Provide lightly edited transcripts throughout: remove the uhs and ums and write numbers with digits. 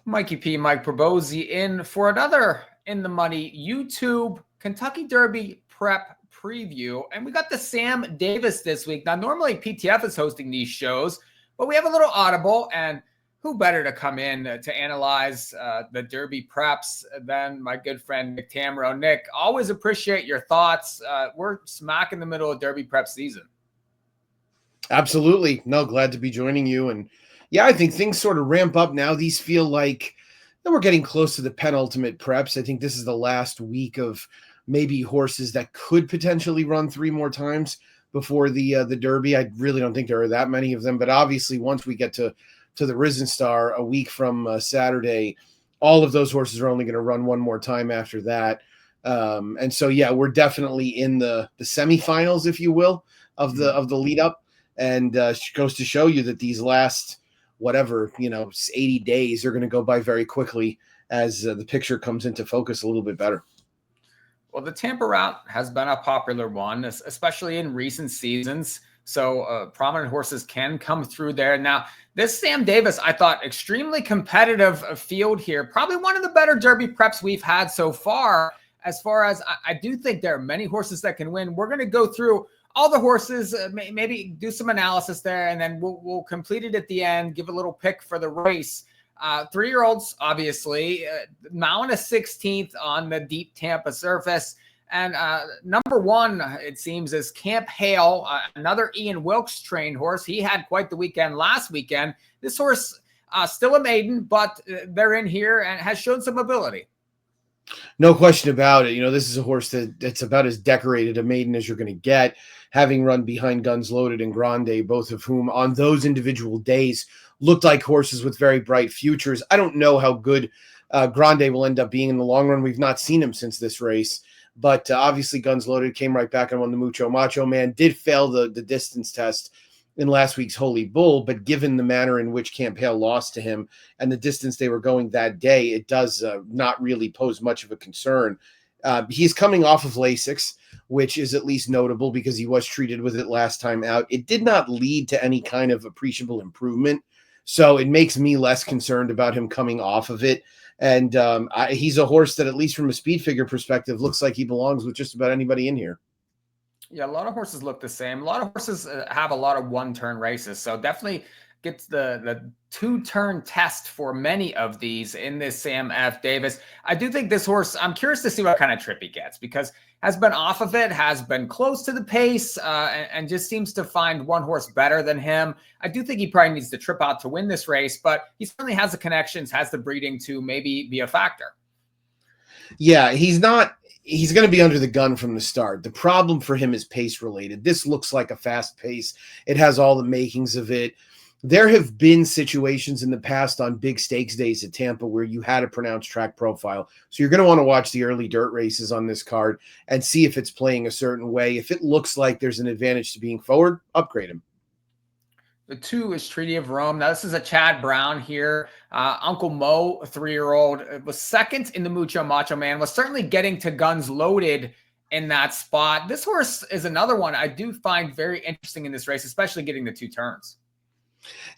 Mikey P, Mike Probozzi in for another In the Money YouTube Kentucky Derby prep preview. And we got the Sam Davis this week. Now, normally PTF is hosting these shows, but we have a little audible, and who better to come in to analyze the Derby preps than my good friend Nick Tammaro. Nick, always appreciate your thoughts. We're smack in the middle of Derby prep season. Absolutely. No, glad to be joining you. And yeah, I think things sort of ramp up now. These feel like we're getting close to the penultimate preps. I think this is the last week of maybe horses that could potentially run 3 more times before the Derby. I really don't think there are that many of them, but obviously once we get to the Risen Star a week from Saturday, all of those horses are only going to run 1 more time after that. And so, yeah, we're definitely in the semifinals, if you will, of the lead up. And goes to show you that these last, 80 days are going to go by very quickly as the picture comes into focus a little bit better. Well, the Tampa route has been a popular one, especially in recent seasons. So prominent horses can come through there. Now, this Sam Davis, I thought, extremely competitive field here. Probably one of the better Derby preps we've had so far. As I do think there are many horses that can win. We're going to go through all the horses, maybe do some analysis there, and then we'll complete it at the end, give a little pick for the race. 3-year-olds, obviously, now in a 16th on the deep Tampa surface. And number 1, it seems, is Camp Hale, another Ian Wilkes trained horse. He had quite the weekend last weekend. This horse, still a maiden, but they're in here and has shown some ability. No question about it. This is a horse that's about as decorated a maiden as you're going to get, having run behind Guns Loaded and Grande, both of whom on those individual days looked like horses with very bright futures. I don't know how good Grande will end up being in the long run. We've not seen him since this race, but obviously Guns Loaded came right back and won the Mucho Macho Man, did fail the distance test in last week's Holy Bull, but given the manner in which Camp Hale lost to him and the distance they were going that day, it does not really pose much of a concern. He's coming off of Lasix, which is at least notable because he was treated with it last time out. It did not lead to any kind of appreciable improvement, so it makes me less concerned about him coming off of it. And he's a horse that, at least from a speed figure perspective, looks like he belongs with just about anybody in here. Yeah, a lot of horses look the same. A lot of horses have a lot of 1-turn races. So definitely gets the 2-turn test for many of these in this Sam F. Davis. I do think this horse, I'm curious to see what kind of trip he gets, because has been off of it, has been close to the pace, and just seems to find one horse better than him. I do think he probably needs to trip out to win this race, but he certainly has the connections, has the breeding to maybe be a factor. Yeah, he's going to be under the gun from the start. The problem for him is pace related. This looks like a fast pace. It has all the makings of it. There have been situations in the past on big stakes days at Tampa where you had a pronounced track profile. So you're going to want to watch the early dirt races on this card and see if it's playing a certain way. If it looks like there's an advantage to being forward, upgrade him. The 2 is Treaty of Rome. Now, this is a Chad Brown here. Uncle Mo, a 3-year-old, was second in the Mucho Macho Man, was certainly getting to Guns Loaded in that spot. This horse is another one I do find very interesting in this race, especially getting the 2 turns.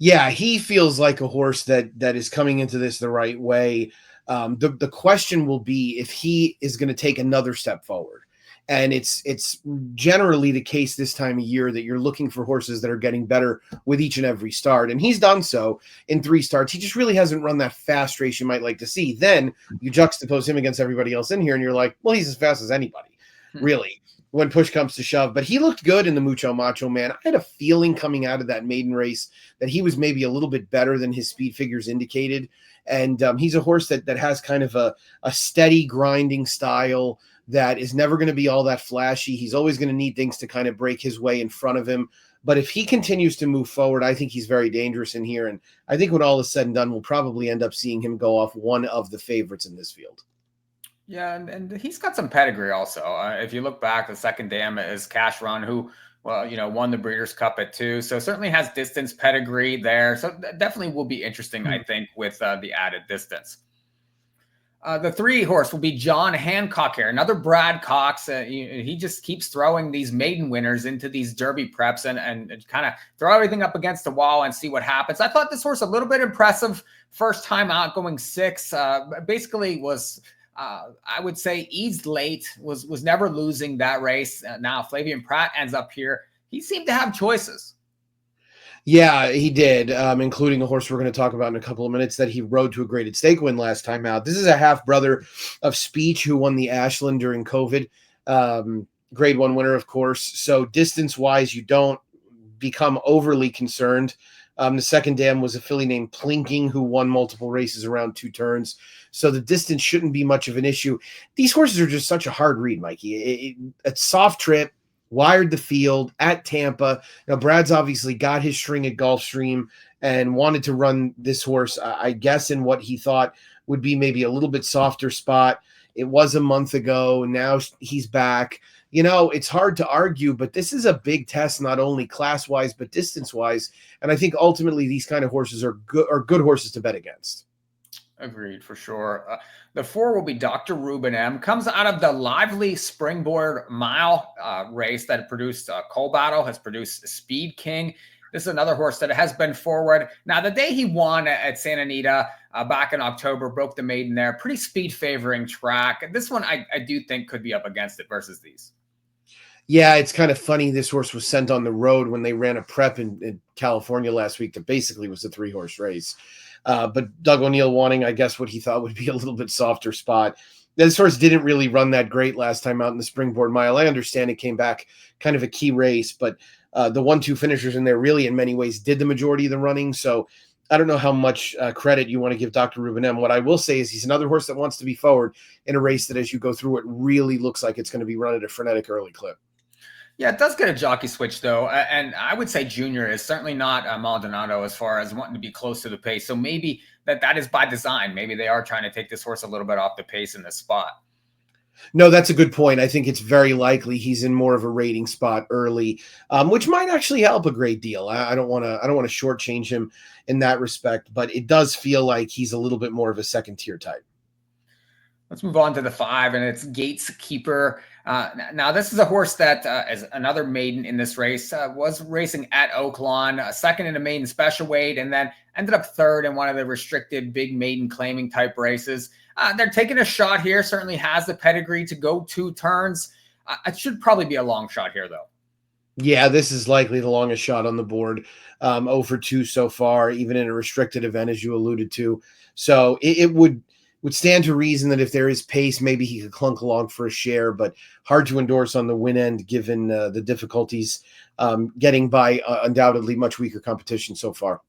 Yeah, he feels like a horse that is coming into this the right way. The question will be if he is going to take another step forward. And it's generally the case this time of year that you're looking for horses that are getting better with each and every start. And he's done so in 3 starts. He just really hasn't run that fast race you might like to see. Then you juxtapose him against everybody else in here, and you're like, well, he's as fast as anybody, really, when push comes to shove. But he looked good in the Mucho Macho Man. I had a feeling coming out of that maiden race that he was maybe a little bit better than his speed figures indicated. And he's a horse that has kind of a steady grinding style that is never going to be all that flashy. He's always going to need things to kind of break his way in front of him. But if he continues to move forward, I think he's very dangerous in here. And I think when all is said and done, we'll probably end up seeing him go off one of the favorites in this field. Yeah, and he's got some pedigree also. If you look back, the second dam is Cash Run, who, won the Breeders' Cup at 2. So certainly has distance pedigree there. So that definitely will be interesting, I think, with the added distance. The 3 horse will be John Hancock here, another Brad Cox. He just keeps throwing these maiden winners into these Derby preps and kind of throw everything up against the wall and see what happens. I thought this horse a little bit impressive. First time out, going 6. Basically was, I would say, eased late, was never losing that race. Now Flavien Prat ends up here. He seemed to have choices. Yeah, he did, including a horse we're going to talk about in a couple of minutes that he rode to a graded stake win last time out. This is a half-brother of Speech who won the Ashland during COVID. Grade 1 winner, of course. So distance-wise, you don't become overly concerned. The second dam was a filly named Plinking who won multiple races around 2 turns. So the distance shouldn't be much of an issue. These horses are just such a hard read, Mikey. It's soft trip. Wired the field at Tampa. Now, Brad's obviously got his string at Gulfstream and wanted to run this horse, I guess, in what he thought would be maybe a little bit softer spot. It was a month ago. Now he's back. You know, it's hard to argue, but this is a big test, not only class-wise, but distance-wise. And I think ultimately these kind of horses are good horses to bet against. Agreed, for sure. The 4 will be Dr. Ruben M. Comes out of the lively Springboard Mile race that produced Coal Battle, has produced Speed King. This is another horse that has been forward. Now, the day he won at Santa Anita back in October, broke the maiden there. Pretty speed-favoring track. This one I do think could be up against it versus these. Yeah, it's kind of funny. This horse was sent on the road when they ran a prep in California last week that basically was a 3-horse race. But Doug O'Neill wanting, I guess, what he thought would be a little bit softer spot. This horse didn't really run that great last time out in the Springboard Mile. I understand it came back kind of a key race, but the 1-2 finishers in there really in many ways did the majority of the running. So I don't know how much credit you want to give Dr. Ruben M. What I will say is he's another horse that wants to be forward in a race that as you go through it really looks like it's going to be run at a frenetic early clip. Yeah, it does get a jockey switch, though. And I would say Junior is certainly not Maldonado as far as wanting to be close to the pace. So maybe that is by design. Maybe they are trying to take this horse a little bit off the pace in this spot. No, that's a good point. I think it's very likely he's in more of a rating spot early, which might actually help a great deal. I don't want to shortchange him in that respect, but it does feel like he's a little bit more of a second tier type. Let's move on to the 5, and it's Gateskeeper. Now, this is a horse that is another maiden in this race, was racing at Oaklawn, second in a maiden special weight, and then ended up 3rd in one of the restricted big maiden claiming type races. They're taking a shot here, certainly has the pedigree to go 2 turns. It should probably be a long shot here, though. Yeah, this is likely the longest shot on the board. 0 for 2 so far, even in a restricted event, as you alluded to. So it would stand to reason that if there is pace, maybe he could clunk along for a share, but hard to endorse on the win end given the difficulties getting by undoubtedly much weaker competition so far.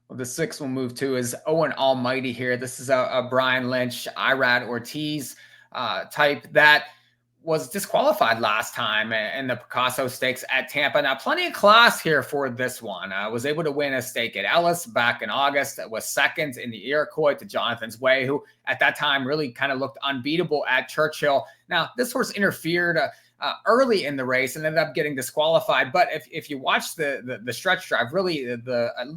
Well, the 6 we'll move to is Owen Almighty here. This is a Brian Lynch, Irad Ortiz type that was disqualified last time in the Picasso Stakes at Tampa. Now, plenty of class here for this one. Was able to win a stake at Ellis back in August. Was second in the Iroquois to Jonathan's Way, who at that time really kind of looked unbeatable at Churchill. Now, this horse interfered early in the race and ended up getting disqualified. But if you watch the stretch drive, really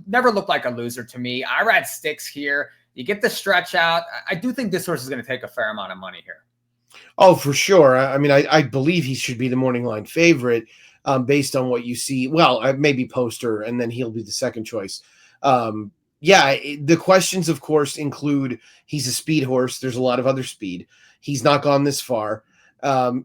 never looked like a loser to me. Irad sticks here. You get the stretch out. I do think this horse is going to take a fair amount of money here. Oh, for sure. I mean, I believe he should be the morning line favorite based on what you see. Well, maybe Poster, and then he'll be the second choice. The questions, of course, include he's a speed horse. There's a lot of other speed. He's not gone this far.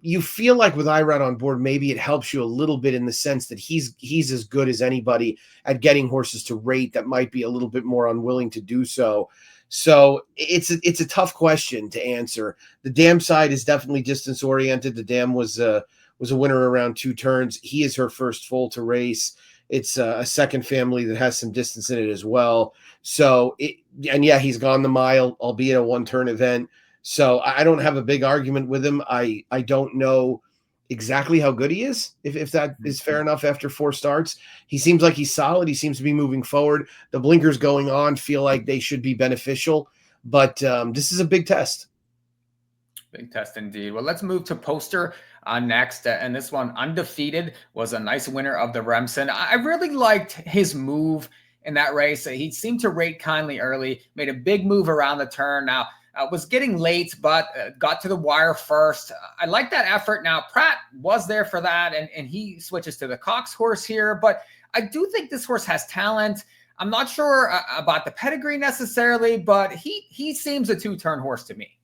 You feel like with Irad on board, maybe it helps you a little bit in the sense that he's as good as anybody at getting horses to rate that might be a little bit more unwilling to do so. So it's a tough question to answer. The dam side is definitely distance oriented. The dam was a winner around 2 turns. He is her first foal to race. It's a second family that has some distance in it as well. So he's gone the mile, albeit a 1-turn event. So I don't have a big argument with him. I don't know exactly how good he is, if that is fair enough after 4 starts. He seems like he's solid. He seems to be moving forward. The blinkers going on feel like they should be beneficial, but this is a big test. Big test indeed. Well, let's move to Poster next. And this one, undefeated, was a nice winner of the Remsen. I really liked his move in that race. He seemed to rate kindly early, made a big move around the turn. Now, Was getting late, but got to the wire first. I like that effort. Now, Prat was there for that, and he switches to the Cox horse here, but I do think this horse has talent. I'm not sure about the pedigree necessarily, but he seems a two-turn horse to me.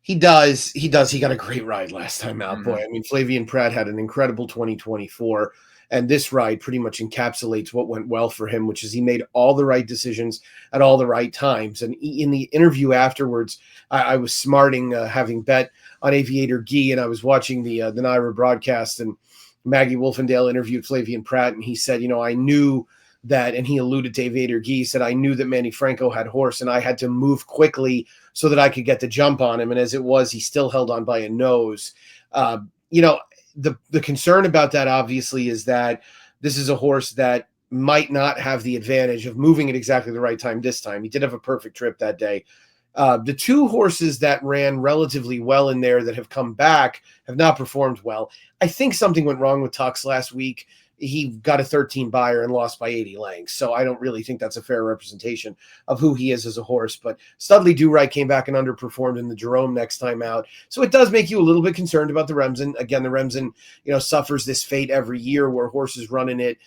He does. He got a great ride last time out. Boy, I mean, Flavien Prat had an incredible 2024, and this ride pretty much encapsulates what went well for him, which is he made all the right decisions at all the right times. And in the interview afterwards, I was smarting, having bet on Aviator Guy, and I was watching the Naira broadcast, and Maggie Wolfendale interviewed Flavien Prat, and he said, I knew that, and he alluded to Aviator Guy, he said, I knew that Manny Franco had horse, and I had to move quickly so that I could get the jump on him. And as it was, he still held on by a nose. The concern about that, obviously, is that this is a horse that might not have the advantage of moving at exactly the right time this time. He did have a perfect trip that day. The two horses that ran relatively well in there that have come back have not performed well. I think something went wrong with Tux last week. He got a 13 buyer and lost by 80 lengths. So I don't really think that's a fair representation of who he is as a horse. But Studley Do-Right came back and underperformed in the Jerome next time out. So it does make you a little bit concerned about the Remsen. Again, the Remsen, suffers this fate every year where horses run in it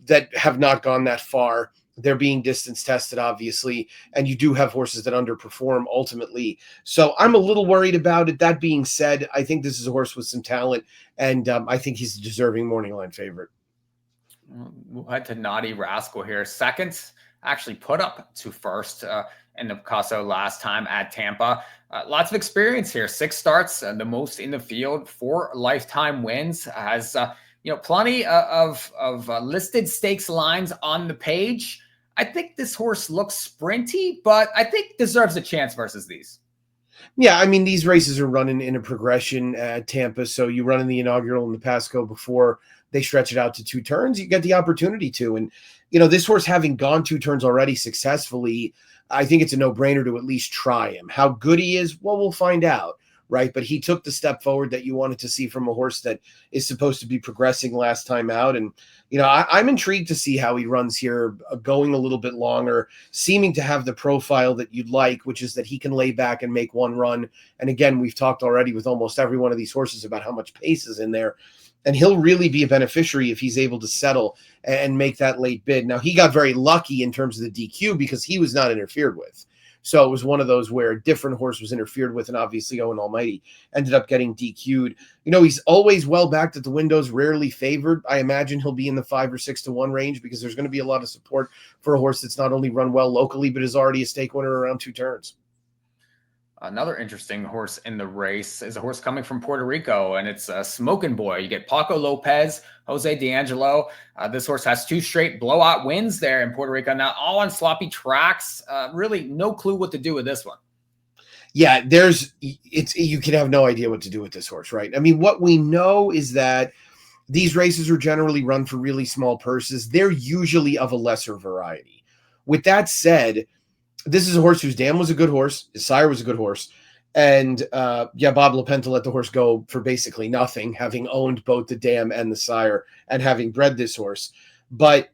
that have not gone that far. They're being distance tested, obviously, and you do have horses that underperform ultimately. So I'm a little worried about it. That being said, I think this is a horse with some talent, and I think he's a deserving morning line favorite. We'll head to Naughty Rascal here. Second, actually put up to first in the Picasso last time at Tampa. Lots of experience here. 6 starts, the most in the field, 4 lifetime wins. Has plenty of listed stakes lines on the page. I think this horse looks sprinty, but I think deserves a chance versus these. Yeah, I mean, these races are running in a progression at Tampa. So you run in the inaugural and the Pasco before they stretch it out to 2 turns, you get the opportunity to. And, this horse having gone 2 turns already successfully, I think it's a no-brainer to at least try him. How good he is, well, we'll find out, right? But he took the step forward that you wanted to see from a horse that is supposed to be progressing last time out. And, I'm intrigued to see how he runs here, going a little bit longer, seeming to have the profile that you'd like, which is that he can lay back and make one run. And again, we've talked already with almost every one of these horses about how much pace is in there. And he'll really be a beneficiary if he's able to settle and make that late bid. Now, he got very lucky in terms of the DQ because he was not interfered with. So it was one of those where a different horse was interfered with, and obviously Owen Almighty ended up getting DQ'd. He's always well backed at the windows, rarely favored. I imagine he'll be in the 5 or 6 to 1 range because there's going to be a lot of support for a horse that's not only run well locally, but is already a stake winner around 2 turns. Another interesting horse in the race is a horse coming from Puerto Rico, and it's a Smoken Boy. You get Paco Lopez, Jose D'Angelo. This horse has 2 straight blowout wins there in Puerto Rico. Now, all on sloppy tracks. Really no clue what to do with this one. Yeah, you can have no idea what to do with this horse, right? I mean, what we know is that these races are generally run for really small purses. They're usually of a lesser variety. With that said, this is a horse whose dam was a good horse. His sire was a good horse. And Bob LaPenta let the horse go for basically nothing, having owned both the dam and the sire and having bred this horse. But,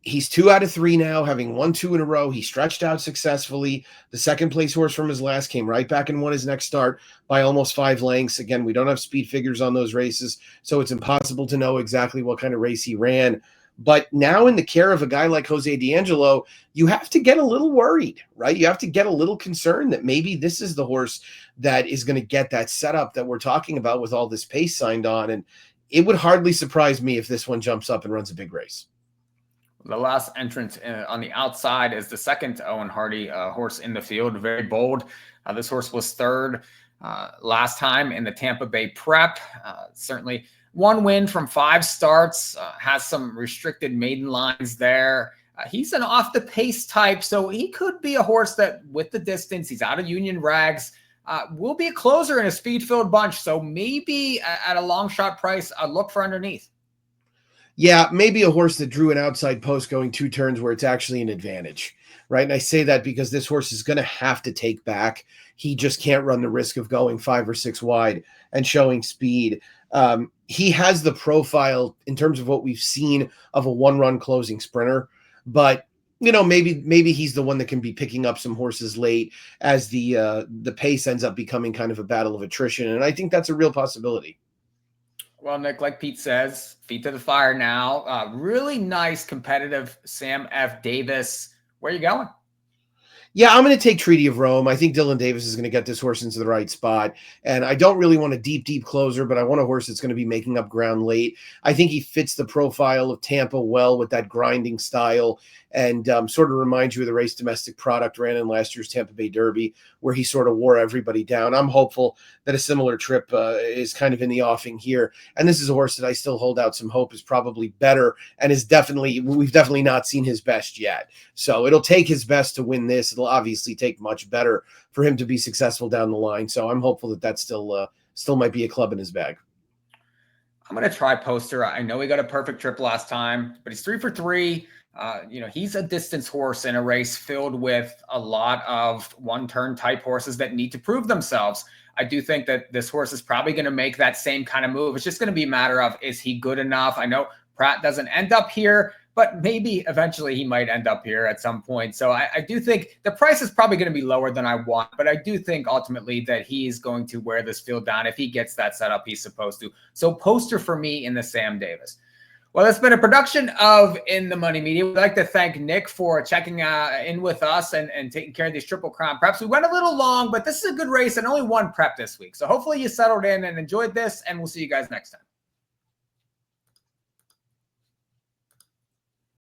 he's 2 out of 3 now, having won 2 in a row. He stretched out successfully. The second place horse from his last came right back and won his next start by almost 5 lengths. Again, we don't have speed figures on those races, so it's impossible to know exactly what kind of race he ran. But now in the care of a guy like Jose D'Angelo, you have to get a little worried, right? You have to get a little concerned that maybe this is the horse that is going to get that setup that we're talking about with all this pace signed on. And it would hardly surprise me if this one jumps up and runs a big race. The last entrant on the outside is the second Eoin Harty horse in the field, very bold. This horse was 3rd last time in the Tampa Bay Prep. Certainly 1 win from 5 starts, has some restricted maiden lines there. He's an off the pace type, so he could be a horse that with the distance, he's out of Union Rags, will be a closer in a speed-filled bunch. So maybe at a long shot price, I'd look for underneath. Yeah, maybe a horse that drew an outside post going 2 turns where it's actually an advantage, right? And I say that because this horse is going to have to take back. He just can't run the risk of going 5 or 6 wide and showing speed. He has the profile in terms of what we've seen of a 1-run closing sprinter, but maybe he's the one that can be picking up some horses late as the pace ends up becoming kind of a battle of attrition. And I think that's a real possibility. Well, Nick, like Pete says, feet to the fire now. Really nice competitive Sam F. Davis. Where are you going? Yeah, I'm going to take Treaty of Rome. I think Dylan Davis is going to get this horse into the right spot. And I don't really want a deep closer, but I want a horse that's going to be making up ground late. I think he fits the profile of Tampa well with that grinding style, and sort of reminds you of the race Domestic Product ran in last year's Tampa Bay Derby, where he sort of wore everybody down. I'm hopeful that a similar trip is kind of in the offing here. And this is a horse that I still hold out some hope is probably better and we've definitely not seen his best yet. So it'll take his best to win this. It'll obviously take much better for him to be successful down the line. So I'm hopeful that still might be a club in his bag. I'm going to try Poster. I know he got a perfect trip last time, but he's 3 for 3. He's a distance horse in a race filled with a lot of one-turn type horses that need to prove themselves. I do think that this horse is probably going to make that same kind of move. It's just going to be a matter of, is he good enough? I know Prat doesn't end up here, but maybe eventually he might end up here at some point. So I do think the price is probably going to be lower than I want, but I do think ultimately that he's going to wear this field down if he gets that setup he's supposed to. So Poster for me in the Sam Davis. Well, it's been a production of In the Money Media. We'd like to thank Nick for checking in with us and taking care of these Triple Crown preps. We went a little long, but this is a good race and only one prep this week. So hopefully you settled in and enjoyed this, and we'll see you guys next time.